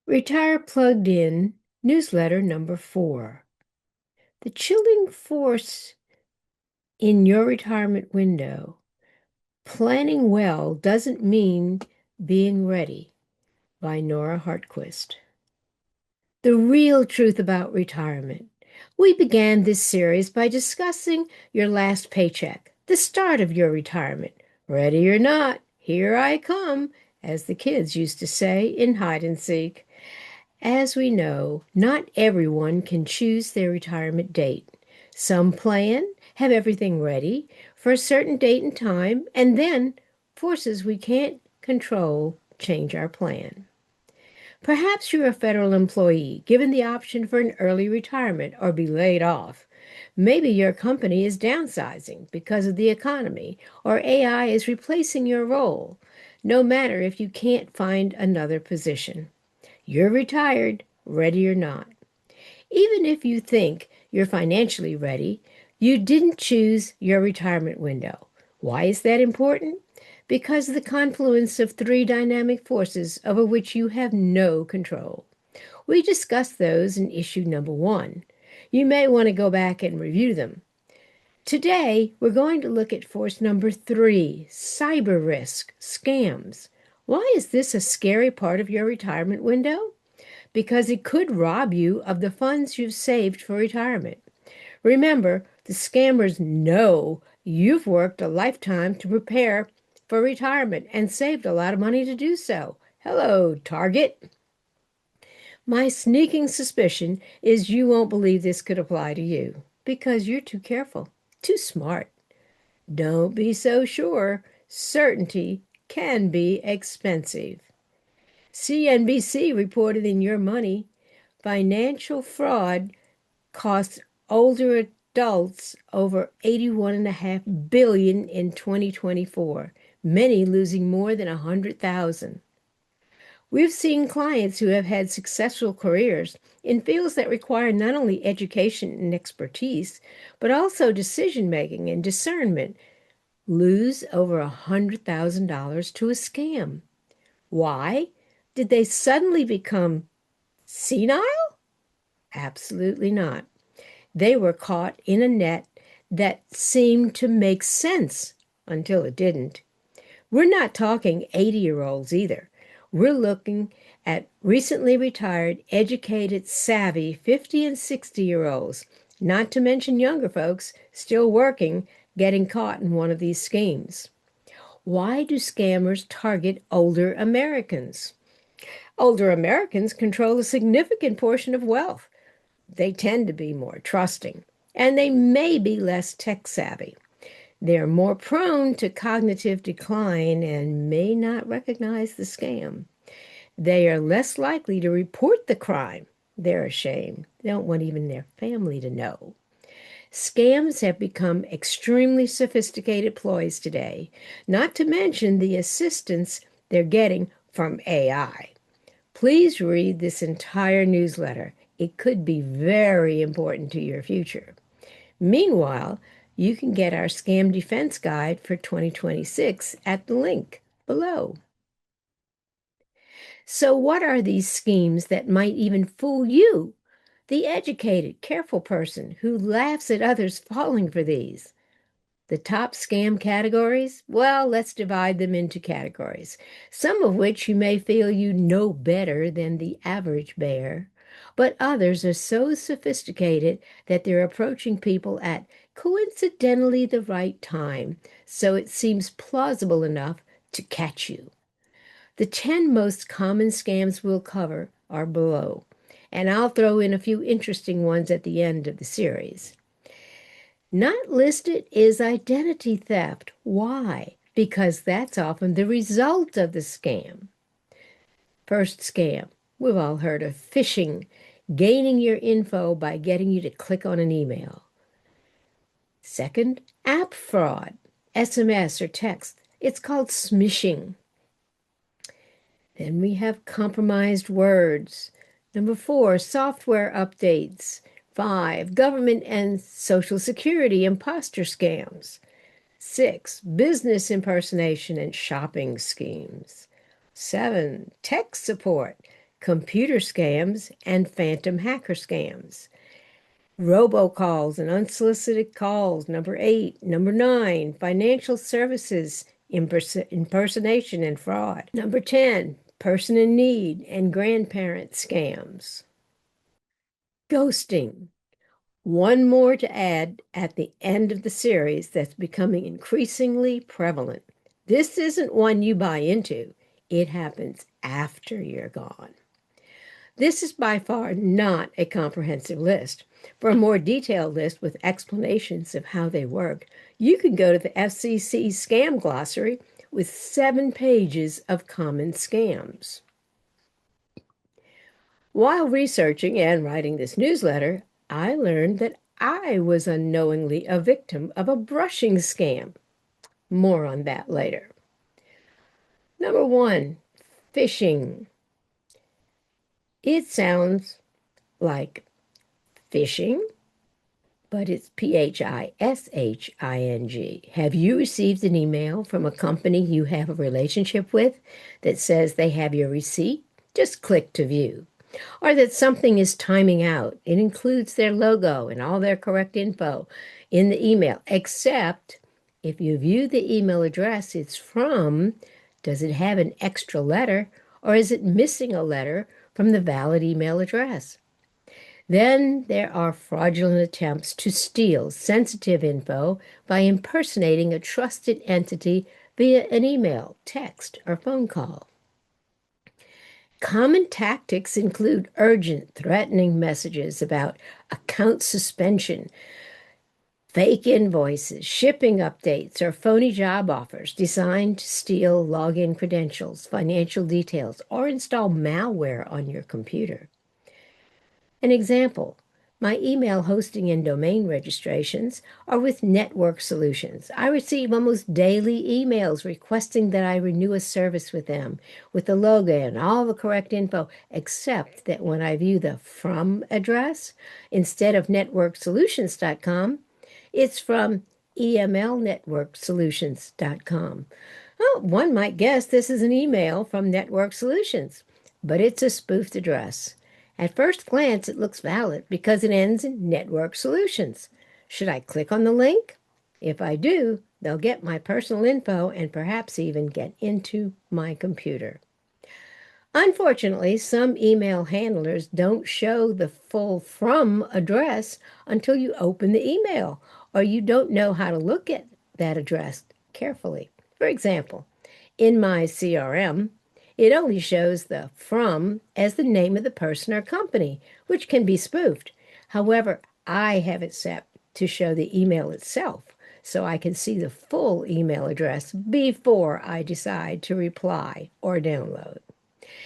Retire Plugged In, newsletter number 4. The chilling force in your retirement window. Planning well doesn't mean being ready, by Nora Hartquist. The real truth about retirement. We began this series by discussing your last paycheck, the start of your retirement. Ready or not, here I come, as the kids used to say in hide and seek. As we know, not everyone can choose their retirement date. Some plan, have everything ready for a certain date and time, and then forces we can't control change our plan. Perhaps you're a federal employee given the option for an early retirement or be laid off. Maybe your company is downsizing because of the economy, or AI is replacing your role, no matter if you can't find another position. You're retired, ready or not. Even if you think you're financially ready, you didn't choose your retirement window. Why is that important? Because of the confluence of three dynamic forces over which you have no control. We discussed those in issue number 1. You may want to go back and review them. Today, we're going to look at force number 3, cyber risk, scams. Why is this a scary part of your retirement window? Because it could rob you of the funds you've saved for retirement. Remember, the scammers know you've worked a lifetime to prepare for retirement and saved a lot of money to do so. Hello, Target. My sneaking suspicion is you won't believe this could apply to you because you're too careful, too smart. Don't be so sure. Certainty can be expensive. CNBC reported in Your Money, financial fraud costs older adults over $81.5 billion in 2024, many losing more than 100,000. We've seen clients who have had successful careers in fields that require not only education and expertise, but also decision-making and discernment lose over $100,000 to a scam. Why? Did they suddenly become senile? Absolutely not. They were caught in a net that seemed to make sense until it didn't. We're not talking 80-year-olds either. We're looking at recently retired, educated, savvy 50 and 60-year-olds, not to mention younger folks still working, getting caught in one of these schemes. Why do scammers target older Americans? Older Americans control a significant portion of wealth. They tend to be more trusting, and they may be less tech savvy. They're more prone to cognitive decline and may not recognize the scam. They are less likely to report the crime. They're ashamed. They don't want even their family to know. Scams have become extremely sophisticated ploys today, not to mention the assistance they're getting from AI. Please read this entire newsletter. It could be very important to your future. Meanwhile, you can get our Scam Defense Guide for 2026 at the link below. So, what are these schemes that might even fool you, the educated, careful person who laughs at others falling for these? The top scam categories? Well, let's divide them into categories, some of which you may feel you know better than the average bear, but others are so sophisticated that they're approaching people at coincidentally the right time, so it seems plausible enough to catch you. The 10 most common scams we'll cover are below, and I'll throw in a few interesting ones at the end of the series. Not listed is identity theft. Why? Because that's often the result of the scam. First scam. We've all heard of phishing, gaining your info by getting you to click on an email. Second, app fraud, SMS or text. It's called smishing. Then we have compromised words. Number 4, software updates. 5, government and Social Security imposter scams. 6, business impersonation and shopping schemes. 7, tech support, computer scams and phantom hacker scams. Robocalls and unsolicited calls, number 8. Number 9, financial services impersonation and fraud. Number 10, person in need and grandparent scams. Ghosting. One more to add at the end of the series that's becoming increasingly prevalent. This isn't one you buy into. It happens after you're gone. This is by far not a comprehensive list. For a more detailed list with explanations of how they work, you can go to the FCC Scam Glossary with 7 pages of common scams. While researching and writing this newsletter, I learned that I was unknowingly a victim of a brushing scam. More on that later. Number 1, phishing. It sounds like fishing, but it's Phishing. Have you received an email from a company you have a relationship with that says they have your receipt? Just click to view. Or that something is timing out. It includes their logo and all their correct info in the email, except if you view the email address it's from, does it have an extra letter or is it missing a letter from the valid email address? Then there are fraudulent attempts to steal sensitive info by impersonating a trusted entity via an email, text, or phone call. Common tactics include urgent, threatening messages about account suspension, fake invoices, shipping updates, or phony job offers designed to steal login credentials, financial details, or install malware on your computer. An example, my email hosting and domain registrations are with Network Solutions. I receive almost daily emails requesting that I renew a service with them with the logo and all the correct info, except that when I view the from address, instead of networksolutions.com, it's from emlnetworksolutions.com. Well, one might guess this is an email from Network Solutions, but it's a spoofed address. At first glance, it looks valid because it ends in Network Solutions. Should I click on the link? If I do, they'll get my personal info and perhaps even get into my computer. Unfortunately, some email handlers don't show the full from address until you open the email, or you don't know how to look at that address carefully. For example, in my CRM, it only shows the from as the name of the person or company, which can be spoofed. However, I have it set to show the email itself, so I can see the full email address before I decide to reply or download.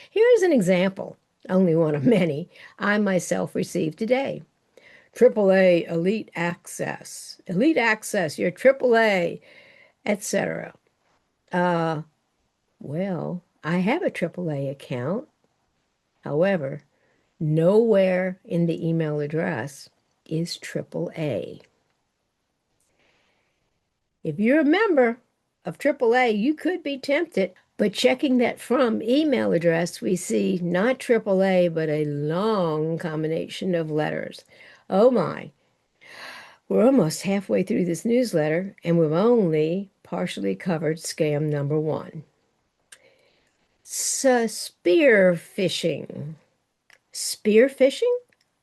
Here's an example, only one of many, I myself received today. AAA Elite Access. Elite Access, your AAA, etc. Well, I have a AAA account. However, nowhere in the email address is AAA. If you're a member of AAA, you could be tempted, but checking that from email address, we see not AAA, but a long combination of letters. Oh my, we're almost halfway through this newsletter, and we've only partially covered scam number 1. Spear phishing. Spear phishing?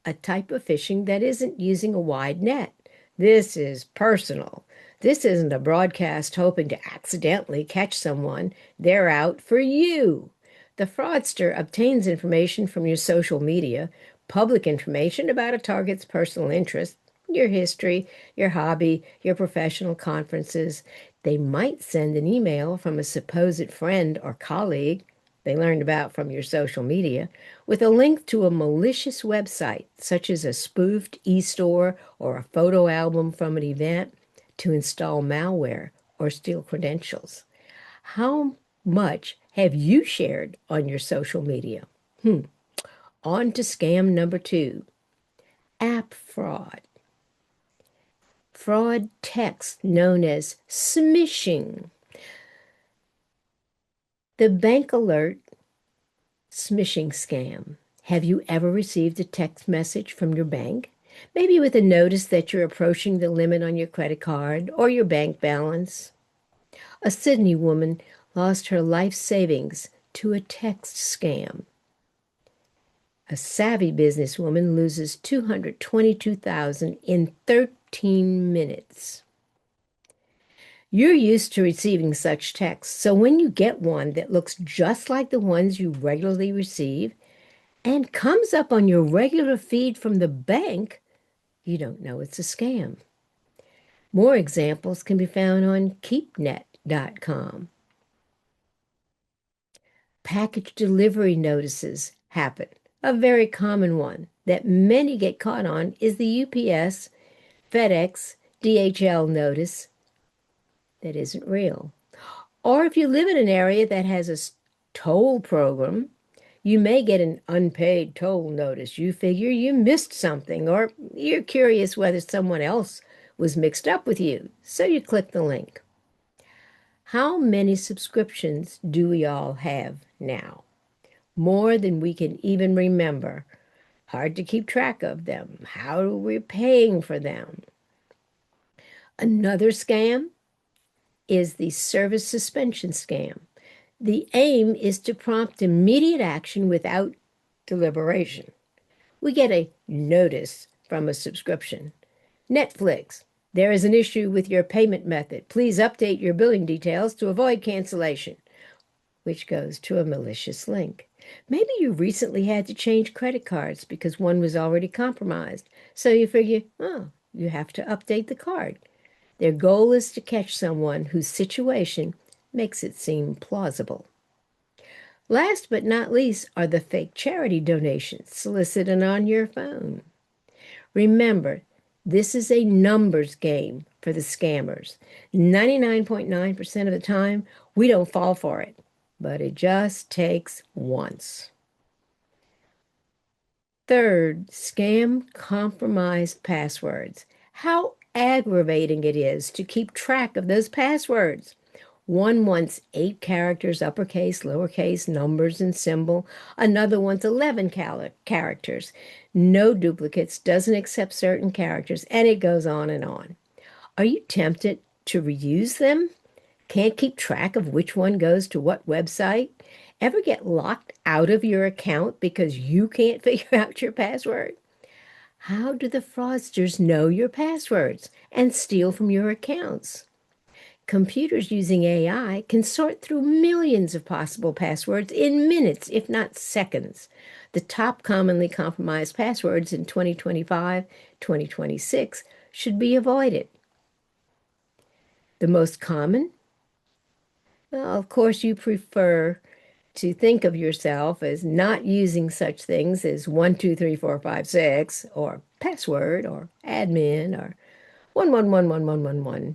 A type of phishing that isn't using a wide net. This is personal. This isn't a broadcast hoping to accidentally catch someone. They're out for you. The fraudster obtains information from your social media, public information about a target's personal interest, your history, your hobby, your professional conferences. They might send an email from a supposed friend or colleague they learned about from your social media with a link to a malicious website, such as a spoofed e-store or a photo album from an event, to install malware or steal credentials. How much have you shared on your social media? On to scam number 2, app fraud. Fraud text known as smishing. The bank alert Smishing scam. Have you ever received a text message from your bank? Maybe with a notice that you're approaching the limit on your credit card or your bank balance. A Sydney woman lost her life savings to a text scam. A savvy businesswoman loses $222,000 in 13 minutes. You're used to receiving such texts, so when you get one that looks just like the ones you regularly receive and comes up on your regular feed from the bank, you don't know it's a scam. More examples can be found on keepnet.com. Package delivery notices happen. A very common one that many get caught on is the UPS, FedEx, DHL notice that isn't real. Or if you live in an area that has a toll program, you may get an unpaid toll notice. You figure you missed something, or you're curious whether someone else was mixed up with you, so you click the link. How many subscriptions do we all have now? More than we can even remember. Hard to keep track of them. How are we paying for them? Another scam is the service suspension scam. The aim is to prompt immediate action without deliberation. We get a notice from a subscription. Netflix, there is an issue with your payment method. Please update your billing details to avoid cancellation, which goes to a malicious link. Maybe you recently had to change credit cards because one was already compromised. So you figure, oh, you have to update the card. Their goal is to catch someone whose situation makes it seem plausible. Last but not least are the fake charity donations solicited on your phone. Remember, this is a numbers game for the scammers. 99.9% of the time, we don't fall for it, but it just takes once. Third, scam compromised passwords. How aggravating it is to keep track of those passwords. One wants 8 characters, uppercase, lowercase, numbers, and symbol. Another wants 11 characters. No duplicates, doesn't accept certain characters, and it goes on and on. Are you tempted to reuse them? Can't keep track of which one goes to what website? Ever get locked out of your account because you can't figure out your password? How do the fraudsters know your passwords and steal from your accounts? Computers using AI can sort through millions of possible passwords in minutes, if not seconds. The top commonly compromised passwords in 2025, 2026 should be avoided. The most common? Well, of course, you prefer to think of yourself as not using such things as 123456 or password or admin or 11111111.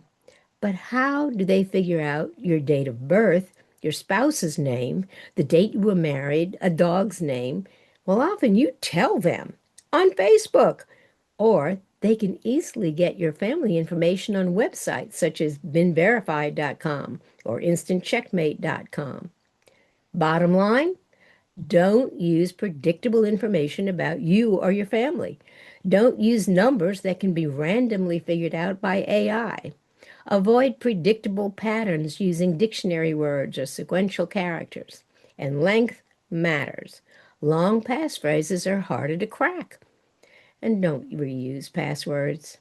But how do they figure out your date of birth, your spouse's name, the date you were married, a dog's name? Well, often you tell them on Facebook, or they can easily get your family information on websites such as beenverified.com or instantcheckmate.com. Bottom line, don't use predictable information about you or your family. Don't use numbers that can be randomly figured out by AI. Avoid predictable patterns using dictionary words or sequential characters. And length matters. Long passphrases are harder to crack. And don't reuse passwords.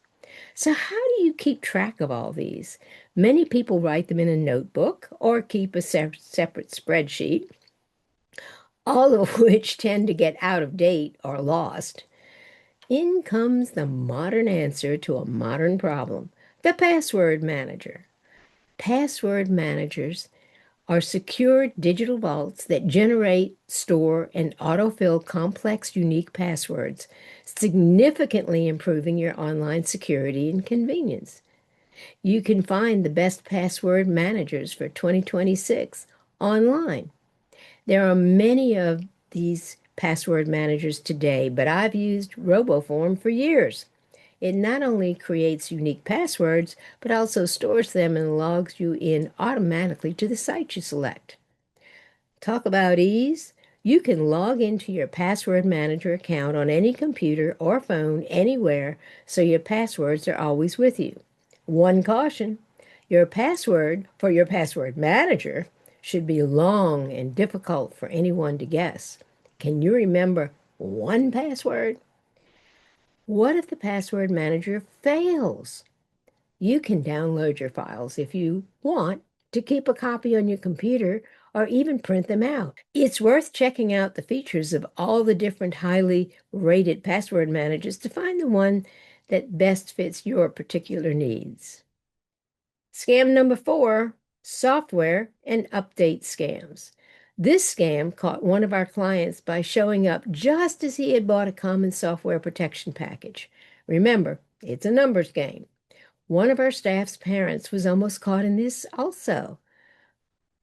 So how do you keep track of all these? Many people write them in a notebook or keep a separate spreadsheet, all of which tend to get out of date or lost. In comes the modern answer to a modern problem, the password manager. Password managers are secure digital vaults that generate, store, and autofill complex, unique passwords, significantly improving your online security and convenience. You can find the best password managers for 2026 online. There are many of these password managers today, but I've used RoboForm for years. It not only creates unique passwords, but also stores them and logs you in automatically to the site you select. Talk about ease. You can log into your password manager account on any computer or phone anywhere, so your passwords are always with you. One caution, your password for your password manager should be long and difficult for anyone to guess. Can you remember one password? What if the password manager fails? You can download your files if you want to keep a copy on your computer or even print them out. It's worth checking out the features of all the different highly rated password managers to find the one that best fits your particular needs. Scam number 4, software and update scams. This scam caught one of our clients by showing up just as he had bought a common software protection package. Remember, it's a numbers game. One of our staff's parents was almost caught in this also.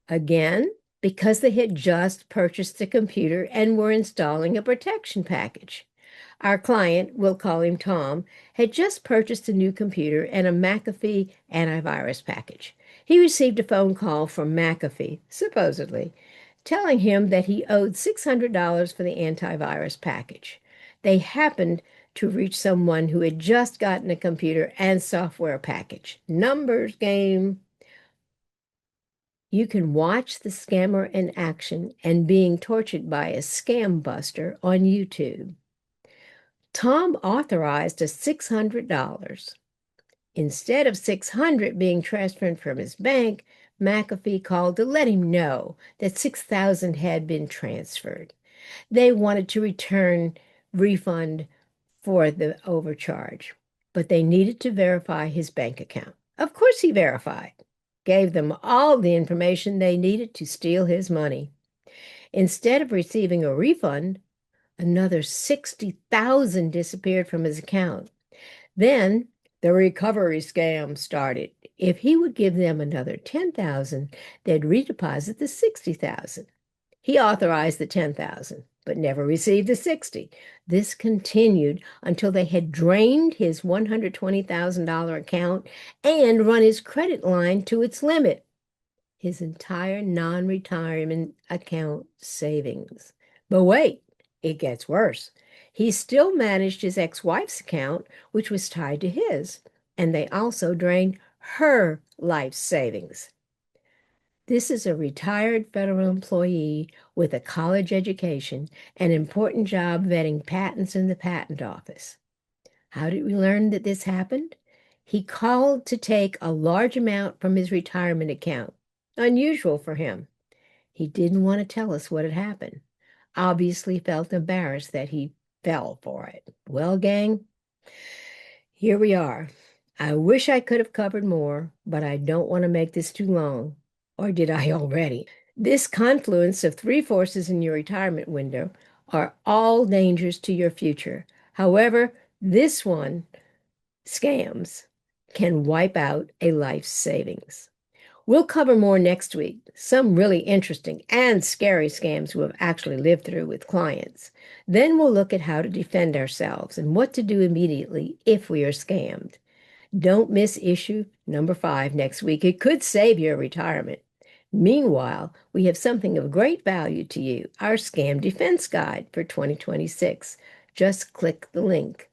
Again, because they had just purchased a computer and were installing a protection package. Our client, we'll call him Tom, had just purchased a new computer and a McAfee antivirus package. He received a phone call from McAfee, supposedly, telling him that he owed $600 for the antivirus package. They happened to reach someone who had just gotten a computer and software package. Numbers game. You can watch the scammer in action and being tortured by a scam buster on YouTube. Tom authorized a $600. Instead of $600 being transferred from his bank, McAfee called to let him know that $6,000 had been transferred. They wanted to return refund for the overcharge, but they needed to verify his bank account. Of course he verified, gave them all the information they needed to steal his money. Instead of receiving a refund, another $60,000 disappeared from his account. Then the recovery scam started. If he would give them another $10,000, they'd redeposit the $60,000. He authorized the $10,000, but never received the $60,000. This continued until they had drained his $120,000 account and run his credit line to its limit, his entire non-retirement account savings. But wait, it gets worse. He still managed his ex-wife's account, which was tied to his, and they also drained her life savings. This is a retired federal employee with a college education, an important job vetting patents in the patent office. How did we learn that this happened? He called to take a large amount from his retirement account. Unusual for him. He didn't want to tell us what had happened. Obviously felt embarrassed that he fell for it. Well, gang, here we are. I wish I could have covered more, but I don't want to make this too long. Or did I already? This confluence of 3 forces in your retirement window are all dangers to your future. However, this one, scams, can wipe out a life savings. We'll cover more next week, some really interesting and scary scams we have actually lived through with clients. Then we'll look at how to defend ourselves and what to do immediately if we are scammed. Don't miss issue number 5 next week. It could save your retirement. Meanwhile, we have something of great value to you, our Scam Defense Guide for 2026. Just click the link.